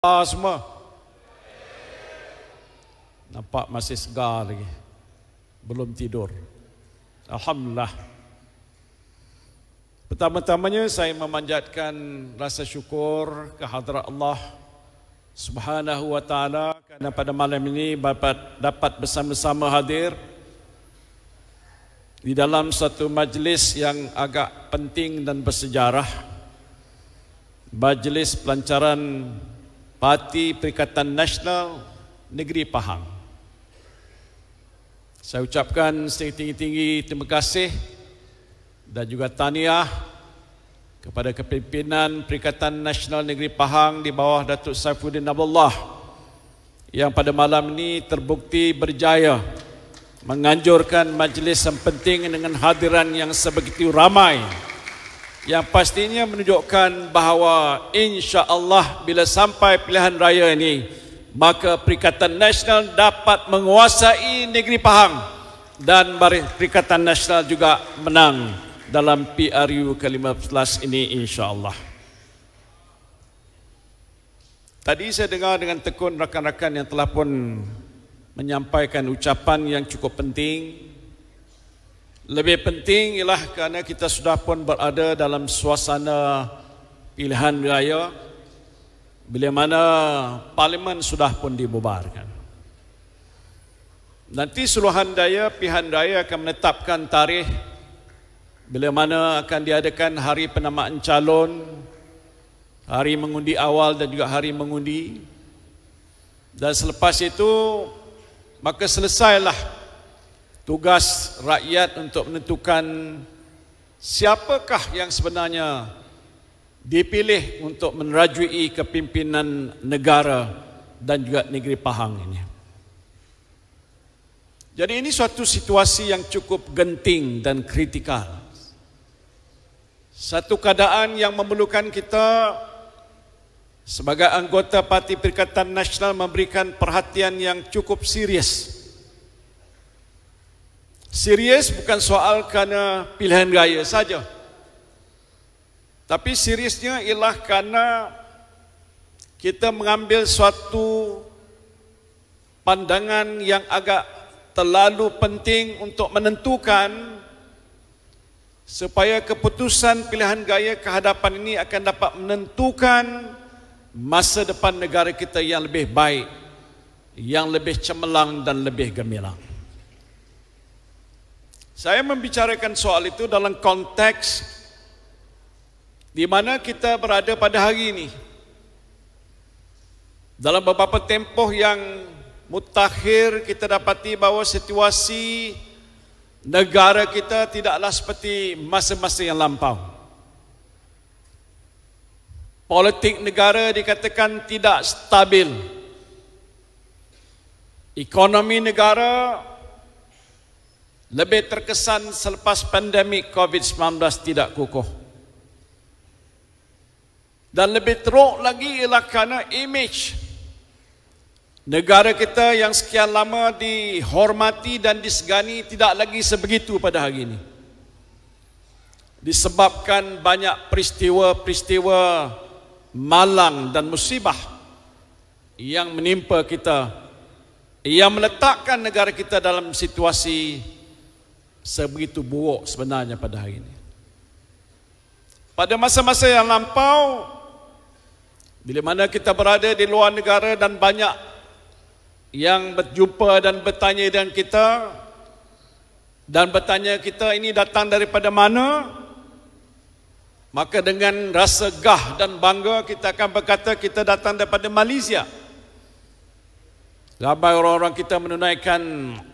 Semua nampak masih segar lagi, belum tidur. Alhamdulillah. Pertama-tamanya saya memanjatkan rasa syukur kehadrat Allah Subhanahu wa taala kerana pada malam ini dapat bersama-sama hadir di dalam satu majlis yang agak penting dan bersejarah, majlis pelancaran Parti Perikatan Nasional Negeri Pahang. Saya ucapkan setinggi-tinggi terima kasih dan juga tahniah kepada kepimpinan Perikatan Nasional Negeri Pahang di bawah Datuk Saifuddin Abdullah yang pada malam ini terbukti berjaya menganjurkan majlis yang penting dengan hadiran yang sebegitu ramai, yang pastinya menunjukkan bahawa insya-Allah bila sampai pilihan raya ini, maka Perikatan Nasional dapat menguasai negeri Pahang dan Perikatan Nasional juga menang dalam PRU ke-15 ini insya-Allah. Tadi saya dengar dengan tekun rakan-rakan yang telah pun menyampaikan ucapan yang cukup penting. Lebih penting ialah kerana kita sudah pun berada dalam suasana pilihan raya, bila mana parlimen sudah pun dibubarkan. Nanti Suruhanjaya pilihan raya akan menetapkan tarikh bila mana akan diadakan hari penamaan calon, hari mengundi awal dan juga hari mengundi. Dan selepas itu maka selesailah tugas rakyat untuk menentukan siapakah yang sebenarnya dipilih untuk menerajui kepimpinan negara dan juga negeri Pahang ini. Jadi ini suatu situasi yang cukup genting dan kritikal. Satu keadaan yang memerlukan kita sebagai anggota Parti Perikatan Nasional memberikan perhatian yang cukup serius. Serius bukan soal kerana pilihan raya saja, tapi seriusnya ialah kerana kita mengambil suatu pandangan yang agak terlalu penting untuk menentukan supaya keputusan pilihan raya kehadapan ini akan dapat menentukan masa depan negara kita yang lebih baik, yang lebih cemerlang dan lebih gemilang. Saya membicarakan soal itu dalam konteks di mana kita berada pada hari ini. Dalam beberapa tempoh yang mutakhir, kita dapati bahawa situasi negara kita tidaklah seperti masa-masa yang lampau. Politik negara dikatakan tidak stabil. Ekonomi negara lebih terkesan selepas pandemik COVID-19 tidak kukuh. Dan lebih teruk lagi ialah kerana imej negara kita yang sekian lama dihormati dan disegani tidak lagi sebegitu pada hari ini. Disebabkan banyak peristiwa-peristiwa malang dan musibah yang menimpa kita, yang meletakkan negara kita dalam situasi sebegitu buruk sebenarnya pada hari ini. Pada masa-masa yang lampau, bila mana kita berada di luar negara dan banyak yang berjumpa dan bertanya dengan kita dan bertanya kita ini datang daripada mana, maka dengan rasa gah dan bangga kita akan berkata kita datang daripada Malaysia. Ramai orang-orang kita menunaikan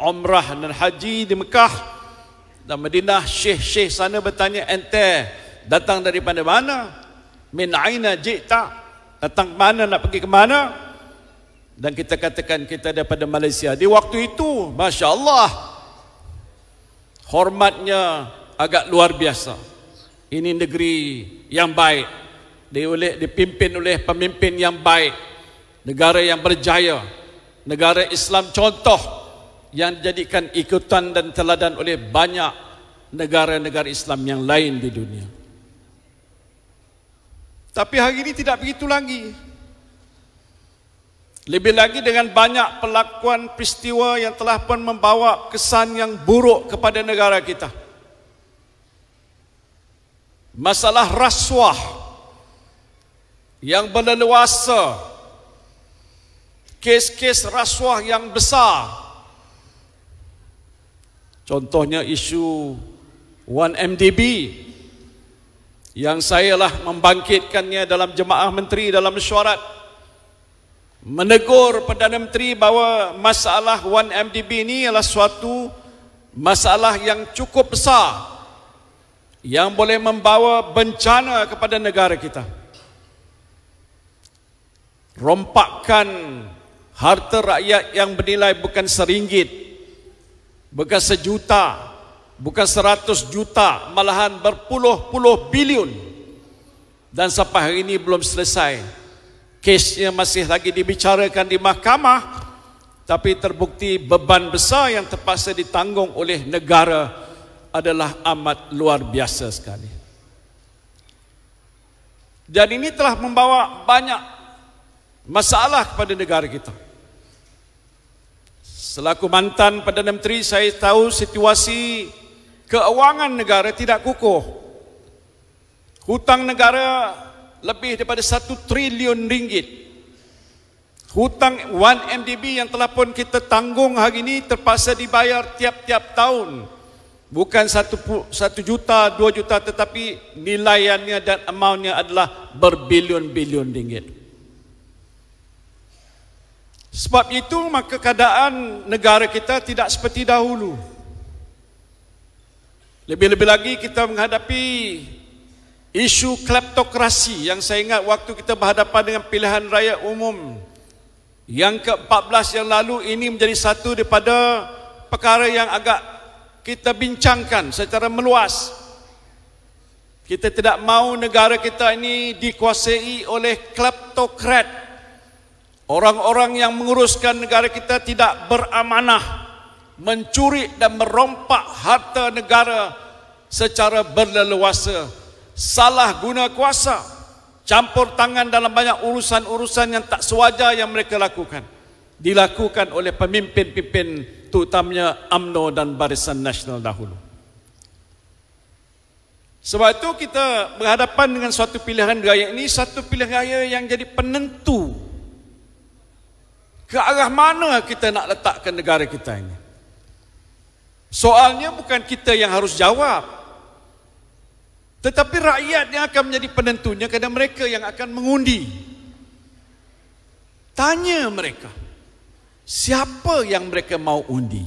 umrah dan haji di Mekah dan Madinah. Syekh-syekh sana bertanya, ente datang daripada mana? Min aina ji'ta? Datang mana, nak pergi ke mana? Dan kita katakan kita daripada Malaysia. Di waktu itu, Masya Allah, hormatnya agak luar biasa. Ini negeri yang baik, dipimpin oleh pemimpin yang baik, negara yang berjaya, negara Islam contoh yang dijadikan ikutan dan teladan oleh banyak negara-negara Islam yang lain di dunia. Tapi hari ini tidak begitu lagi. Lebih lagi dengan banyak pelakuan peristiwa yang telah pun membawa kesan yang buruk kepada negara kita. Masalah rasuah yang berleluasa, kes-kes rasuah yang besar. Contohnya isu 1MDB yang saya lah membangkitkannya dalam Jemaah Menteri dalam mesyuarat, menegur Perdana Menteri bahawa masalah 1MDB ini adalah suatu masalah yang cukup besar yang boleh membawa bencana kepada negara kita. Rompakan harta rakyat yang bernilai bukan RM1, bukan RM1, bukan RM100 juta, malahan berpuluh-puluh bilion. Dan sampai hari ini belum selesai. Kesnya masih lagi dibicarakan di mahkamah, tapi terbukti beban besar yang terpaksa ditanggung oleh negara adalah amat luar biasa sekali. Dan ini telah membawa banyak masalah kepada negara kita. Selaku mantan Perdana Menteri, saya tahu situasi keuangan negara tidak kukuh. Hutang negara lebih daripada RM1 triliun. Hutang 1MDB yang telah pun kita tanggung hari ini terpaksa dibayar tiap-tiap tahun. Bukan 1 juta, 2 juta, tetapi nilaiannya dan amountnya adalah berbilion-bilion ringgit. Sebab itu maka keadaan negara kita tidak seperti dahulu. Lebih-lebih lagi kita menghadapi isu kleptokrasi yang saya ingat waktu kita berhadapan dengan pilihan raya umum yang ke-14 yang lalu, ini menjadi satu daripada perkara yang agak kita bincangkan secara meluas. Kita tidak mahu negara kita ini dikuasai oleh kleptokrat, orang-orang yang menguruskan negara kita tidak beramanah, mencuri dan merompak harta negara secara berleluasa, salah guna kuasa, campur tangan dalam banyak urusan-urusan yang tak sewajar yang mereka lakukan, dilakukan oleh pemimpin-pemimpin terutamanya UMNO dan Barisan Nasional dahulu. Sebab itu kita berhadapan dengan suatu pilihan raya ini, satu pilihan raya yang jadi penentu ke arah mana kita nak letakkan negara kita ini. Soalnya bukan kita yang harus jawab, tetapi rakyat yang akan menjadi penentunya, kerana mereka yang akan mengundi. Tanya mereka, siapa yang mereka mau undi?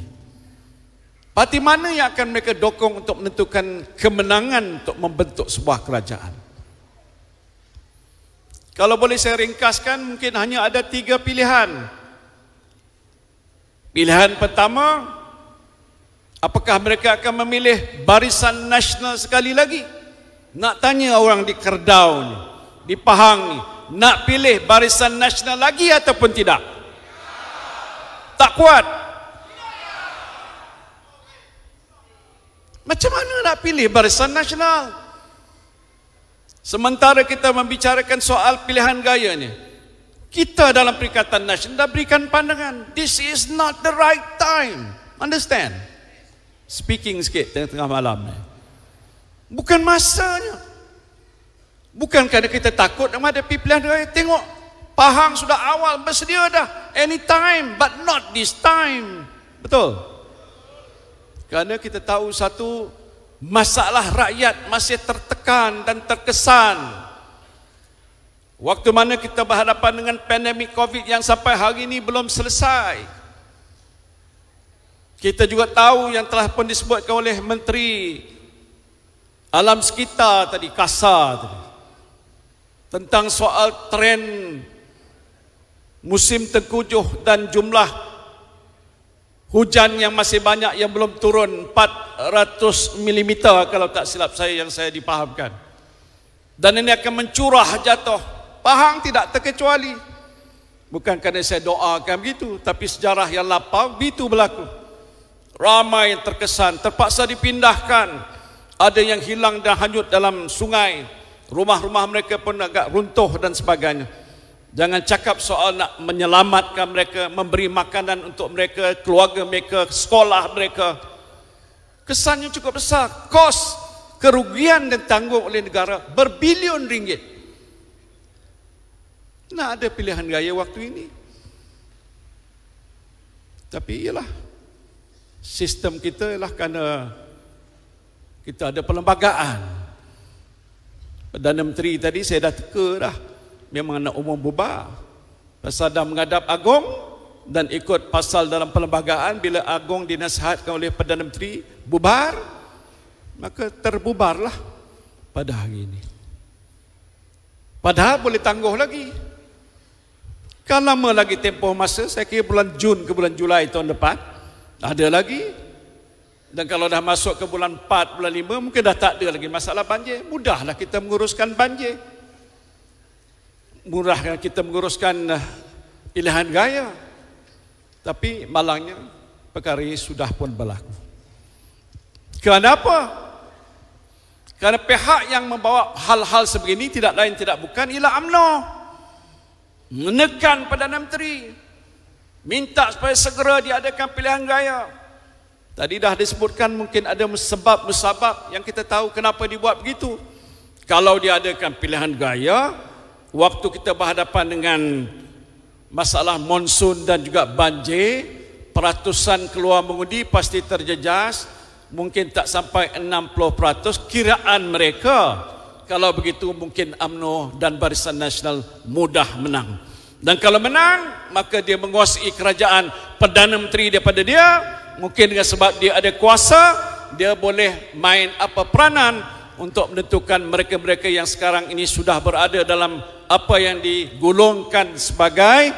Parti mana yang akan mereka dokong untuk menentukan kemenangan untuk membentuk sebuah kerajaan? Kalau boleh saya ringkaskan, mungkin hanya ada 3 pilihan. Pilihan pertama, apakah mereka akan memilih Barisan Nasional sekali lagi? Nak tanya orang di Kerbau ni, di Pahang ni, nak pilih Barisan Nasional lagi ataupun tidak? Tak kuat. Macam mana nak pilih Barisan Nasional? Sementara kita membicarakan soal pilihan gaya ni, kita dalam Perikatan Nasional dah berikan pandangan, this is not the right time. Understand? Speaking sikit tengah-tengah malam ni, bukan masanya. Bukan kerana kita takut menghadapi pilihan raya. Tengok, Pahang sudah awal bersedia dah, anytime, but not this time. Betul? Kerana kita tahu satu, masalah rakyat masih tertekan dan terkesan. Waktu mana kita berhadapan dengan pandemik COVID yang sampai hari ini belum selesai. Kita juga tahu yang telah pun disebutkan oleh Menteri Alam Sekitar tadi, Kasar tadi, tentang soal tren musim tengkujuh dan jumlah hujan yang masih banyak yang belum turun, 400 mm kalau tak silap saya, yang saya dipahamkan. Dan ini akan mencurah jatuh. Pahang tidak terkecuali. Bukan kerana saya doakan begitu, tapi sejarah yang lapau begitu berlaku. Ramai yang terkesan, terpaksa dipindahkan. Ada yang hilang dan hanyut dalam sungai. Rumah-rumah mereka pun agak runtuh dan sebagainya. Jangan cakap soal nak menyelamatkan mereka, memberi makanan untuk mereka, keluarga mereka, sekolah mereka. Kesannya cukup besar. Kos kerugian yang ditanggung oleh negara berbilion ringgit. Nak ada pilihan gaya waktu ini. Tapi ialah sistem kita ialah kerana kita ada perlembagaan. Perdana Menteri tadi saya dah teka dah, memang nak umum bubar pasal dah menghadap Agong dan ikut pasal dalam perlembagaan. Bila Agong dinasihatkan oleh Perdana Menteri bubar, maka terbubarlah pada hari ini. Padahal boleh tangguh lagi. Kan lama lagi tempoh masa, saya kira bulan Jun ke bulan Julai tahun depan ada lagi. Dan kalau dah masuk ke bulan 4, bulan 5, mungkin dah tak ada lagi masalah banjir. Mudahlah kita menguruskan banjir. Murah kita menguruskan pilihan gaya. Tapi malangnya perkara ini sudah pun berlaku. Kenapa? Kerana pihak yang membawa hal-hal sebegini tidak lain tidak bukan ialah UMNO. Menekan Perdana Menteri, minta supaya segera diadakan pilihan gaya. Tadi dah disebutkan mungkin ada sebab-musabab yang kita tahu kenapa dibuat begitu. Kalau diadakan pilihan gaya, waktu kita berhadapan dengan masalah monsun dan juga banjir, peratusan keluar mengundi pasti terjejas, mungkin tak sampai 60% kiraan mereka. Kalau begitu mungkin UMNO dan Barisan Nasional mudah menang. Dan kalau menang, maka dia menguasai kerajaan. Perdana Menteri daripada dia, mungkin dengan sebab dia ada kuasa, dia boleh main apa peranan untuk menentukan mereka-mereka yang sekarang ini sudah berada dalam apa yang digolongkan sebagai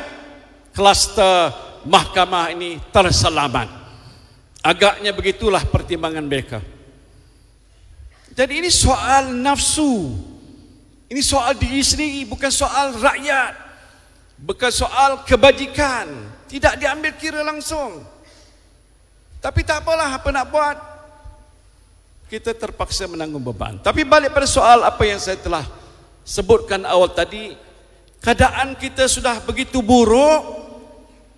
kluster mahkamah ini terselamat. Agaknya begitulah pertimbangan mereka. Jadi ini soal nafsu. Ini soal diri sendiri, bukan soal rakyat. Bukan soal kebajikan. Tidak diambil kira langsung. Tapi tak apalah, apa nak buat. Kita terpaksa menanggung beban. Tapi balik pada soal apa yang saya telah sebutkan awal tadi. Keadaan kita sudah begitu buruk.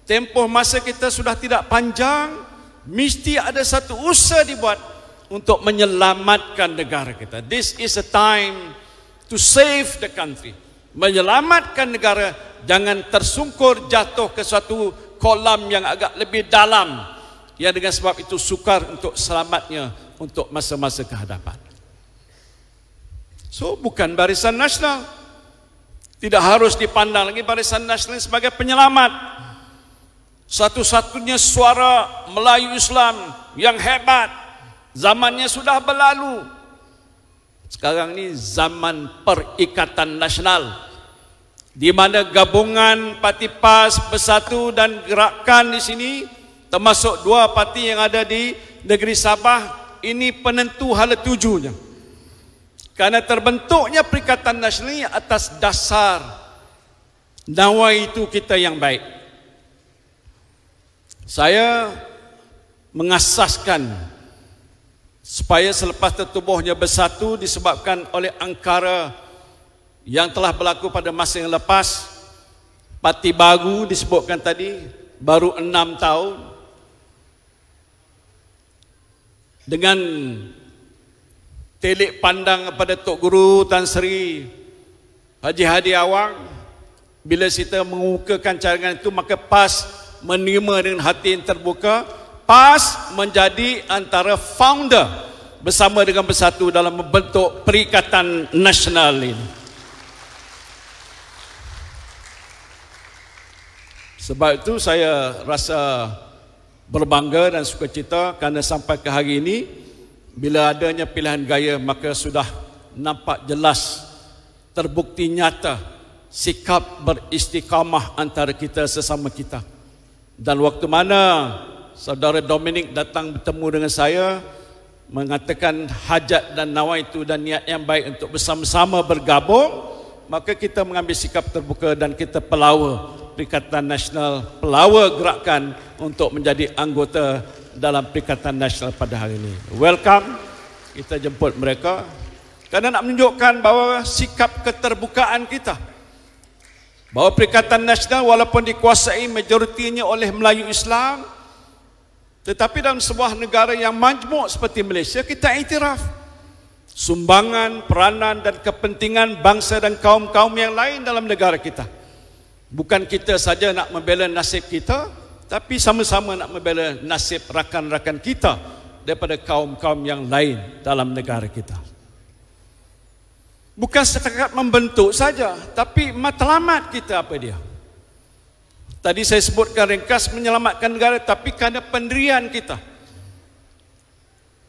Tempoh masa kita sudah tidak panjang. Mesti ada satu usaha dibuat untuk menyelamatkan negara kita. This is a time to save the country. Menyelamatkan negara, jangan tersungkur jatuh ke suatu kolam yang agak lebih dalam, yang dengan sebab itu sukar untuk selamatnya untuk masa-masa kehadapan. So bukan Barisan Nasional, tidak harus dipandang lagi Barisan Nasional sebagai penyelamat. Satu-satunya suara Melayu Islam yang hebat, zamannya sudah berlalu. Sekarang ini zaman Perikatan Nasional, di mana gabungan parti PAS, Bersatu dan Gerakan di sini, termasuk dua parti yang ada di negeri Sabah, ini penentu hala tujunya. Karena terbentuknya Perikatan Nasional ini atas dasar nawaitu kita yang baik. Saya mengasaskan supaya selepas tertubuhnya Bersatu disebabkan oleh angkara yang telah berlaku pada masa yang lepas, parti baru disebutkan tadi baru 6 tahun, dengan telik pandang kepada Tok Guru Tan Sri Haji Hadi Awang, bila kita mengukakan cadangan itu, maka PAS menerima dengan hati yang terbuka. PAS menjadi antara founder bersama dengan Bersatu dalam membentuk Perikatan Nasional ini. Sebab itu saya rasa berbangga dan sukacita kerana sampai ke hari ini, bila adanya pilihan gaya, maka sudah nampak jelas, terbukti nyata sikap beristiqamah antara kita sesama kita. Dan waktu mana Saudara Dominic datang bertemu dengan saya, mengatakan hajat dan nawaitu dan niat yang baik untuk bersama-sama bergabung, maka kita mengambil sikap terbuka dan kita pelawa Perikatan Nasional, pelawa gerakan untuk menjadi anggota dalam Perikatan Nasional pada hari ini. Welcome, kita jemput mereka kerana nak menunjukkan bahawa sikap keterbukaan kita bahawa Perikatan Nasional walaupun dikuasai majoritinya oleh Melayu Islam, tetapi dalam sebuah negara yang majmuk seperti Malaysia, kita iktiraf sumbangan, peranan dan kepentingan bangsa dan kaum-kaum yang lain dalam negara kita. Bukan kita saja nak membela nasib kita, tapi sama-sama nak membela nasib rakan-rakan kita daripada kaum-kaum yang lain dalam negara kita. Bukan setakat membentuk saja, tapi matlamat kita apa dia? Tadi saya sebutkan ringkas menyelamatkan negara, tapi kerana pendirian kita.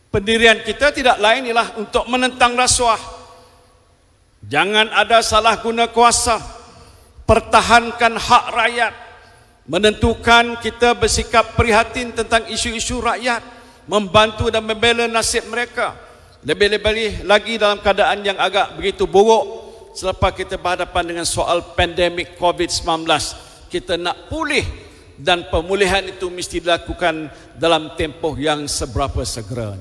Pendirian kita tidak lain ialah untuk menentang rasuah. Jangan ada salah guna kuasa. Pertahankan hak rakyat. Menentukan kita bersikap prihatin tentang isu-isu rakyat. Membantu dan membela nasib mereka. Lebih-lebih lagi dalam keadaan yang agak begitu buruk selepas kita berhadapan dengan soal pandemik COVID-19. Kita nak pulih dan pemulihan itu mesti dilakukan dalam tempoh yang seberapa segera.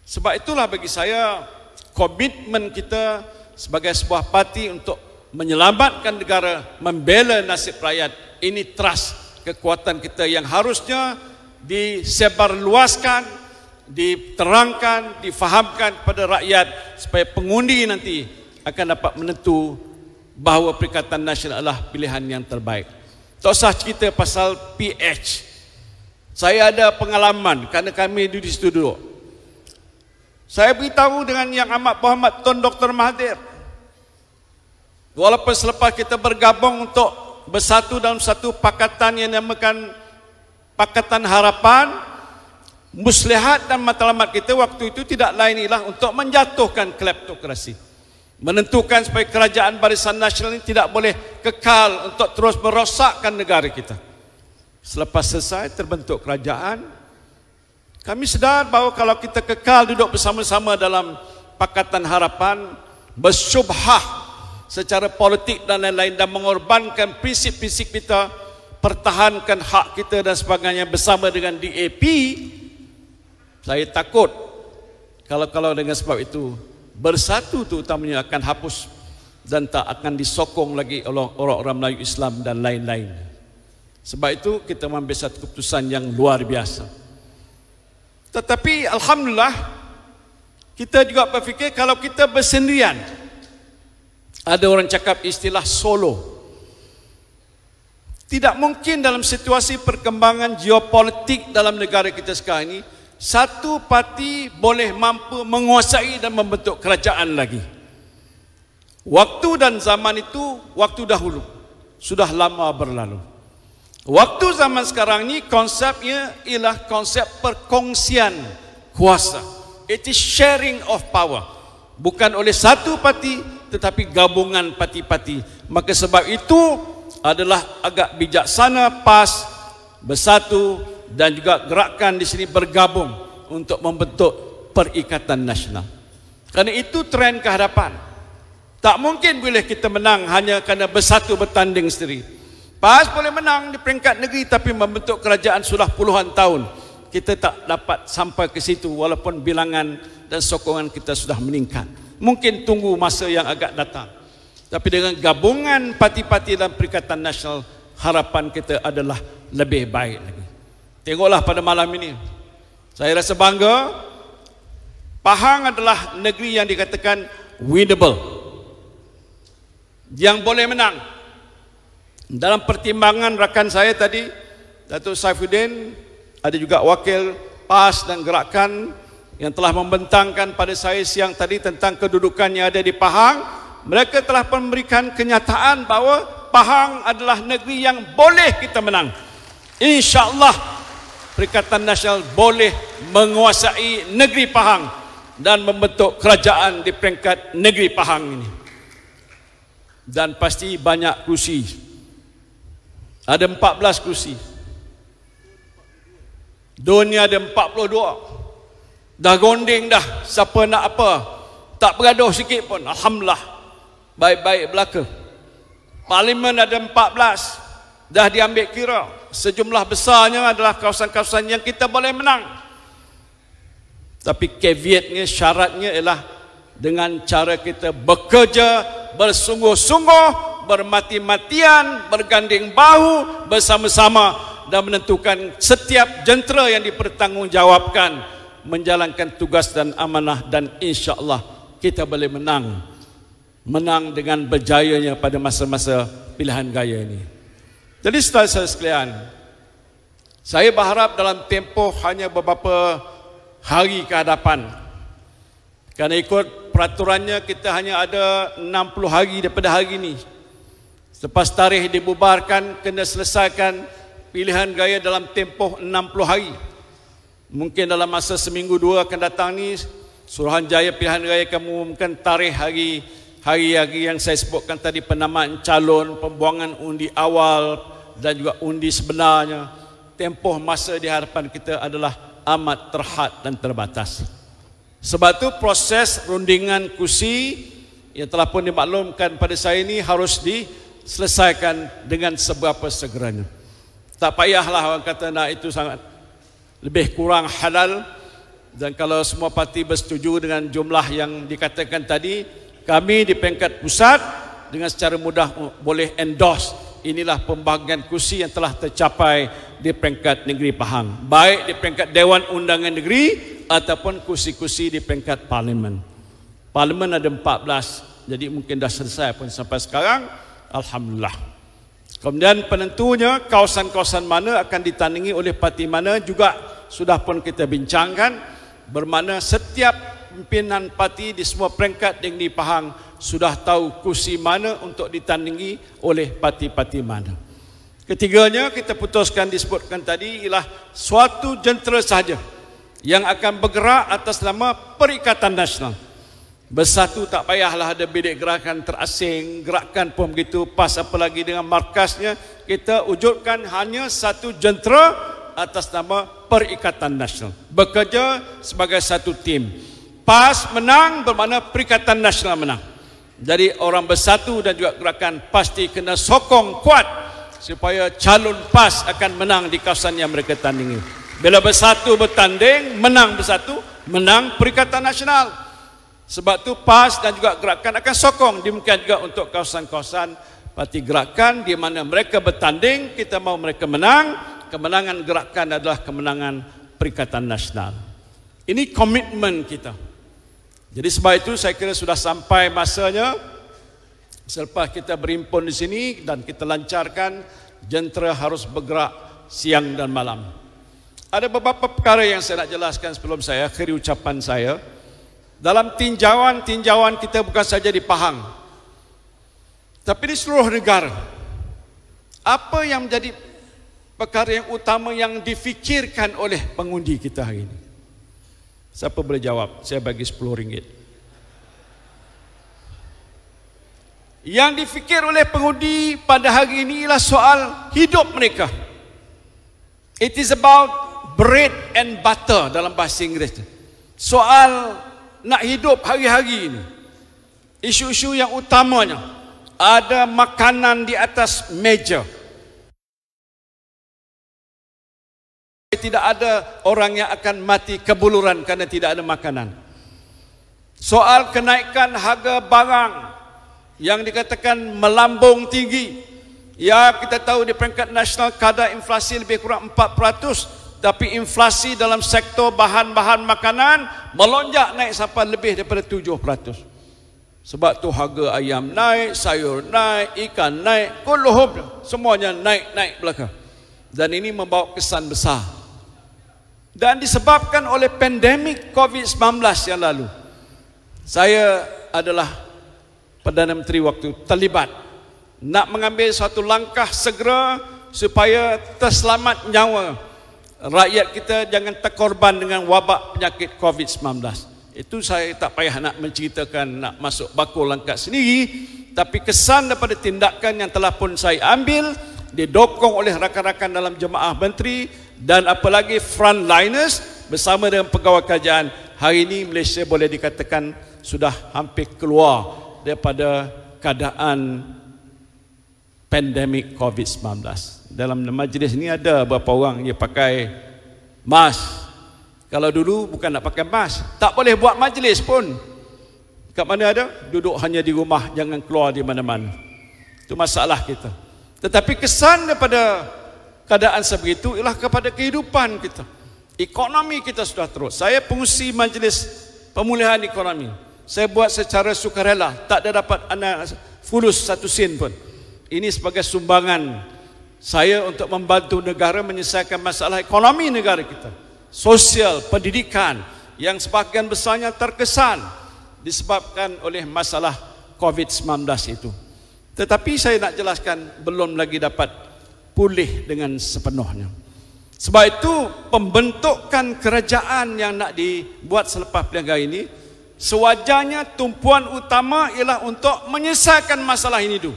Sebab itulah bagi saya komitmen kita sebagai sebuah parti untuk menyelamatkan negara, membela nasib rakyat, ini trust kekuatan kita yang harusnya disebarluaskan, diterangkan, difahamkan kepada rakyat supaya pengundi nanti akan dapat menentu bahawa Perikatan Nasional adalah pilihan yang terbaik. Tak usah cerita pasal PH. Saya ada pengalaman kerana kami di situ duduk. Saya beritahu dengan Yang Amat Berhormat Tun Dr. Mahathir, walaupun selepas kita bergabung untuk bersatu dalam satu pakatan yang dinamakan Pakatan Harapan, muslihat dan matlamat kita waktu itu tidak lain ialah untuk menjatuhkan kleptokrasi, menentukan supaya kerajaan Barisan Nasional ini tidak boleh kekal untuk terus merosakkan negara kita. Selepas selesai terbentuk kerajaan, kami sedar bahawa kalau kita kekal duduk bersama-sama dalam Pakatan Harapan, bersyubhah secara politik dan lain-lain dan mengorbankan prinsip-prinsip kita, pertahankan hak kita dan sebagainya bersama dengan DAP, saya takut kalau dengan sebab itu bersatu tu utamanya akan hapus dan tak akan disokong lagi oleh orang-orang Melayu Islam dan lain-lain. Sebab itu kita mengambil satu keputusan yang luar biasa. Tetapi alhamdulillah kita juga berfikir kalau kita bersendirian, ada orang cakap istilah solo. Tidak mungkin dalam situasi perkembangan geopolitik dalam negara kita sekarang ini satu parti boleh mampu menguasai dan membentuk kerajaan lagi. Waktu dan zaman itu waktu dahulu, sudah lama berlalu. Waktu zaman sekarang ni konsepnya ialah konsep perkongsian kuasa. It is sharing of power. Bukan oleh satu parti tetapi gabungan parti-parti. Maka sebab itu adalah agak bijaksana PAS bersatu dan juga gerakan di sini bergabung untuk membentuk Perikatan Nasional. Kerana itu trend ke hadapan. Tak mungkin boleh kita menang hanya kerana bersatu bertanding sendiri. PAS boleh menang di peringkat negeri tapi membentuk kerajaan sudah puluhan tahun. Kita tak dapat sampai ke situ walaupun bilangan dan sokongan kita sudah meningkat. Mungkin tunggu masa yang agak datang. Tapi dengan gabungan parti-parti dalam Perikatan Nasional, harapan kita adalah lebih baik lagi. Tengoklah pada malam ini, saya rasa bangga. Pahang adalah negeri yang dikatakan winnable, yang boleh menang. Dalam pertimbangan rakan saya tadi, Datuk Saifuddin, ada juga wakil PAS dan gerakan yang telah membentangkan pada saya siang tadi tentang kedudukan yang ada di Pahang. Mereka telah memberikan kenyataan bahawa Pahang adalah negeri yang boleh kita menang. InsyaAllah Perikatan Nasional boleh menguasai negeri Pahang dan membentuk kerajaan di peringkat negeri Pahang ini. Dan pasti banyak kursi. Ada 14 kursi. Dunia ada 42. Dah gonding dah, siapa nak apa. Tak bergaduh sikit pun, alhamdulillah. Baik-baik belaka. Parlimen ada 14. Dah diambil kira. Sejumlah besarnya adalah kawasan-kawasan yang kita boleh menang. Tapi caveatnya, syaratnya ialah dengan cara kita bekerja bersungguh-sungguh bermati-matian, bergandeng bahu, bersama-sama dan menentukan setiap jentera yang dipertanggungjawabkan menjalankan tugas dan amanah, dan insya-Allah kita boleh menang dengan berjayanya pada masa-masa pilihan raya ini. Jadi saudara-saudara sekalian, saya berharap dalam tempoh hanya beberapa hari ke hadapan, kerana ikut peraturannya kita hanya ada 60 hari daripada hari ini. Selepas tarikh dibubarkan, kena selesaikan pilihan raya dalam tempoh 60 hari. Mungkin dalam masa seminggu dua akan datang ni, Suruhanjaya Pilihan Raya akan mengumumkan tarikh hari-hari yang saya sebutkan tadi, penamaan calon, pembuangan undi awal dan juga undi sebenarnya. Tempoh masa di hadapan kita adalah amat terhad dan terbatas. Sebab itu proses rundingan kursi yang telah pun dimaklumkan pada saya ini harus diselesaikan dengan seberapa segeranya. Tak payahlah orang kata nak itu sangat lebih kurang halal. Dan kalau semua parti bersetuju dengan jumlah yang dikatakan tadi, kami di peringkat pusat dengan secara mudah boleh endorse inilah pembahagian kursi yang telah tercapai di peringkat negeri Pahang, baik di peringkat Dewan Undangan Negeri ataupun kursi-kursi di peringkat Parlimen. Parlimen ada 14, jadi mungkin dah selesai pun sampai sekarang, alhamdulillah. Kemudian penentunya kawasan-kawasan mana akan ditandingi oleh parti mana juga sudah pun kita bincangkan, bermakna setiap pimpinan parti di semua peringkat yang di Pahang sudah tahu kursi mana untuk ditandingi oleh parti-parti mana. Ketiganya kita putuskan disebutkan tadi ialah suatu jentera sahaja yang akan bergerak atas nama Perikatan Nasional. Bersatu, tak payahlah ada bidik gerakan terasing, gerakan pun begitu, PAS apalagi dengan markasnya. Kita wujudkan hanya satu jentera atas nama Perikatan Nasional, bekerja sebagai satu tim. PAS menang bermakna Perikatan Nasional menang. Jadi orang bersatu dan juga gerakan pasti kena sokong kuat supaya calon PAS akan menang di kawasan yang mereka tandingi. Bila bersatu bertanding, menang bersatu, menang Perikatan Nasional. Sebab tu PAS dan juga gerakan akan sokong. Demikian juga untuk kawasan-kawasan parti gerakan di mana mereka bertanding, kita mahu mereka menang. Kemenangan gerakan adalah kemenangan Perikatan Nasional. Ini komitmen kita. Jadi sebab itu saya kira sudah sampai masanya selepas kita berimpun di sini dan kita lancarkan, jentera harus bergerak siang dan malam. Ada beberapa perkara yang saya nak jelaskan sebelum saya akhiri ucapan saya. Dalam tinjauan kita bukan saja di Pahang, tapi di seluruh negara. Apa yang menjadi perkara yang utama yang difikirkan oleh pengundi kita hari ini? Siapa boleh jawab? Saya bagi RM10. Yang difikir oleh pengundi pada hari ini ialah soal hidup mereka. It is about bread and butter dalam bahasa Inggeris. Soal nak hidup hari-hari ini. Isu-isu yang utamanya ada makanan di atas meja. Tidak ada orang yang akan mati kebuluran kerana tidak ada makanan. Soal kenaikan harga barang yang dikatakan melambung tinggi. Ya, kita tahu di peringkat nasional kadar inflasi lebih kurang 4%. Tapi inflasi dalam sektor bahan-bahan makanan melonjak naik sampai lebih daripada 7%. Sebab tu harga ayam naik, sayur naik, ikan naik, kuluhub semuanya naik belaka. Dan ini membawa kesan besar. Dan disebabkan oleh pandemik COVID-19 yang lalu. Saya adalah Perdana Menteri waktu terlibat nak mengambil suatu langkah segera supaya terselamat nyawa rakyat kita, jangan terkorban dengan wabak penyakit COVID-19. Itu saya tak payah nak menceritakan, nak masuk bakul langkah sendiri. Tapi kesan daripada tindakan yang telah pun saya ambil, didokong oleh rakan-rakan dalam jemaah menteri dan apalagi frontliners bersama dengan pegawai kerajaan, hari ini Malaysia boleh dikatakan sudah hampir keluar daripada keadaan pandemik COVID-19. Dalam majlis ni ada beberapa orang yang pakai mask. Kalau dulu bukan nak pakai mask, tak boleh buat majlis pun. Kat mana ada? Duduk hanya di rumah, jangan keluar di mana-mana. Itu masalah kita. Tetapi kesan daripada keadaan sebegitu ialah kepada kehidupan kita. Ekonomi kita sudah terus. Saya pengurusi Majlis Pemulihan Ekonomi. Saya buat secara sukarela, tak ada dapat fulus satu sen pun. Ini sebagai sumbangan saya untuk membantu negara menyelesaikan masalah ekonomi negara kita. Sosial, pendidikan yang sebahagian besarnya terkesan disebabkan oleh masalah COVID-19 itu. Tetapi saya nak jelaskan belum lagi dapat pulih dengan sepenuhnya. Sebab itu pembentukan kerajaan yang nak dibuat selepas pilihan raya ini, sewajarnya tumpuan utama ialah untuk menyelesaikan masalah ini dulu.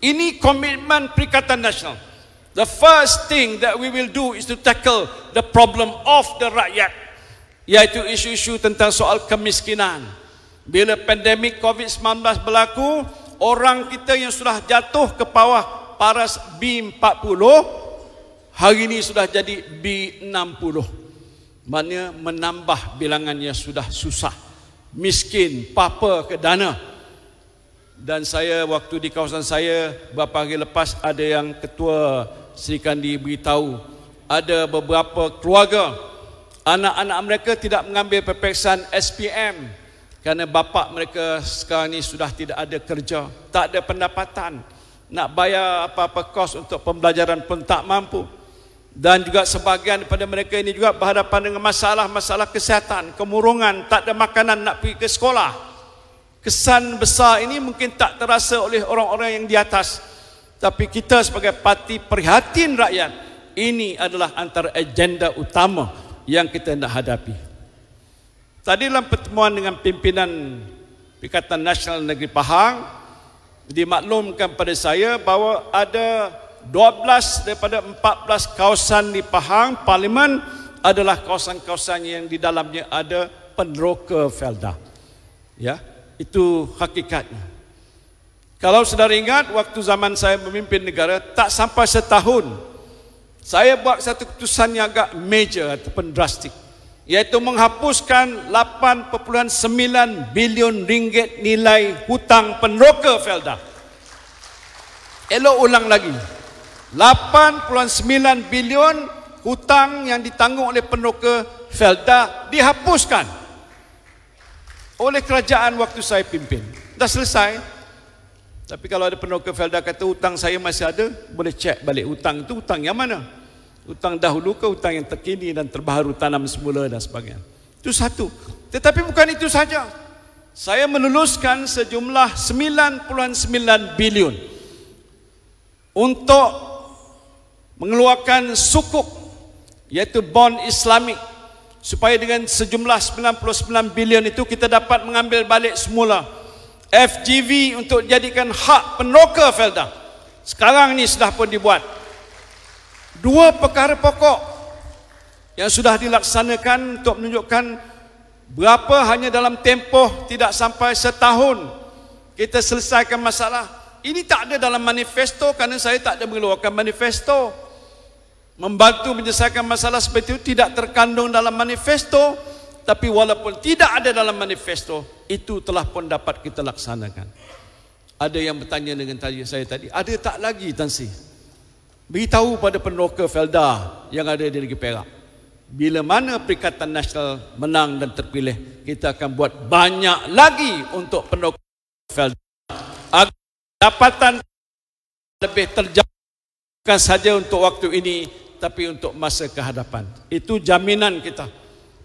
Ini komitmen Perikatan Nasional. The first thing that we will do is to tackle the problem of the rakyat, iaitu isu-isu tentang soal kemiskinan. Bila pandemik COVID-19 berlaku, orang kita yang sudah jatuh ke bawah paras B40 hari ini sudah jadi B60. Maknanya menambah bilangannya sudah susah, miskin, papa ke dana. Dan saya waktu di kawasan saya beberapa hari lepas, ada yang ketua Sri Kandi beritahu ada beberapa keluarga anak-anak mereka tidak mengambil peperiksaan SPM kerana bapa mereka sekarang ni sudah tidak ada kerja, tak ada pendapatan, nak bayar apa-apa kos untuk pembelajaran pun tak mampu. Dan juga sebahagian daripada mereka ini juga berhadapan dengan masalah-masalah kesihatan, kemurungan, tak ada makanan nak pergi ke sekolah. Kesan besar ini mungkin tak terasa oleh orang-orang yang di atas, tapi kita sebagai parti prihatin rakyat, ini adalah antara agenda utama yang kita nak hadapi. Tadi dalam pertemuan dengan pimpinan Perikatan Nasional Negeri Pahang, dimaklumkan pada saya bahawa ada 12 daripada 14 kawasan di Pahang, Parlimen adalah kawasan-kawasan yang di dalamnya ada peneroka Felda. Ya, itu hakikatnya. Kalau saudara ingat, waktu zaman saya memimpin negara, tak sampai setahun, saya buat satu keputusan yang agak major ataupun drastik, iaitu menghapuskan 8.9 bilion ringgit nilai hutang peneroka Felda. Elok ulang lagi, 8.9 bilion hutang yang ditanggung oleh peneroka Felda dihapuskan oleh kerajaan waktu saya pimpin. Dah selesai. Tapi kalau ada peneroka Felda kata hutang saya masih ada, boleh cek balik hutang itu hutang yang mana? Hutang dahulu ke hutang yang terkini dan terbaru, tanam semula dan sebagainya. Itu satu. Tetapi bukan itu saja. Saya meluluskan sejumlah 9.9 bilion untuk mengeluarkan sukuk, iaitu bond Islamik, supaya dengan sejumlah 99 bilion itu kita dapat mengambil balik semula FGV untuk jadikan hak peneroka Felda. Sekarang ini sudah pun dibuat. Dua perkara pokok yang sudah dilaksanakan untuk menunjukkan berapa hanya dalam tempoh tidak sampai setahun kita selesaikan masalah. Ini tak ada dalam manifesto kerana saya tak ada mengeluarkan manifesto. Membantu menyelesaikan masalah seperti itu tidak terkandung dalam manifesto, tapi walaupun tidak ada dalam manifesto, itu telah pun dapat kita laksanakan. Ada yang bertanya dengan saya tadi, ada tak lagi Tan Sri? Beritahu pada peneroka Felda yang ada di Negeri Perak, bila mana Perikatan Nasional menang dan terpilih, kita akan buat banyak lagi untuk peneroka Felda agar dapatan lebih terjaga, bukan saja untuk waktu ini tapi untuk masa kehadapan. Itu jaminan kita.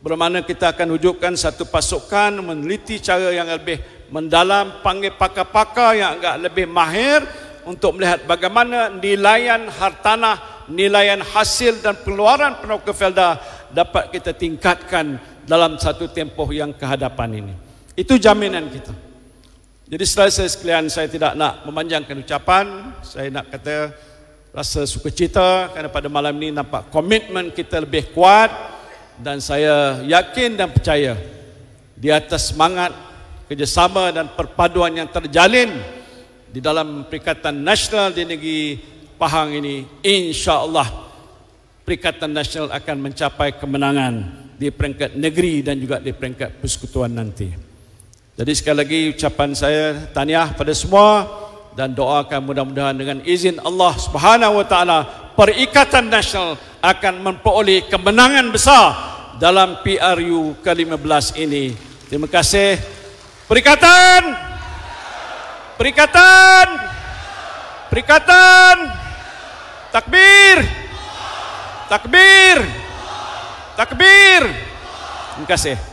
Bermakna kita akan wujudkan satu pasukan meneliti cara yang lebih mendalam, panggil pakar-pakar yang agak lebih mahir untuk melihat bagaimana nilaian hartanah, nilaian hasil dan pengeluaran peneroka Felda dapat kita tingkatkan dalam satu tempoh yang kehadapan ini. Itu jaminan kita. Jadi saudara sekalian, saya tidak nak memanjangkan ucapan. Saya nak kata rasa sukacita kerana pada malam ini nampak komitmen kita lebih kuat, dan saya yakin dan percaya di atas semangat kerjasama dan perpaduan yang terjalin di dalam Perikatan Nasional di Negeri Pahang ini, insya-Allah Perikatan Nasional akan mencapai kemenangan di peringkat negeri dan juga di peringkat persekutuan nanti. Jadi sekali lagi ucapan saya tahniah pada semua dan doakan mudah-mudahan dengan izin Allah Subhanahu wa taala Perikatan Nasional akan memperoleh kemenangan besar dalam PRU ke-15 ini. Terima kasih. Perikatan, perikatan, perikatan, takbir, takbir, takbir. Terima kasih.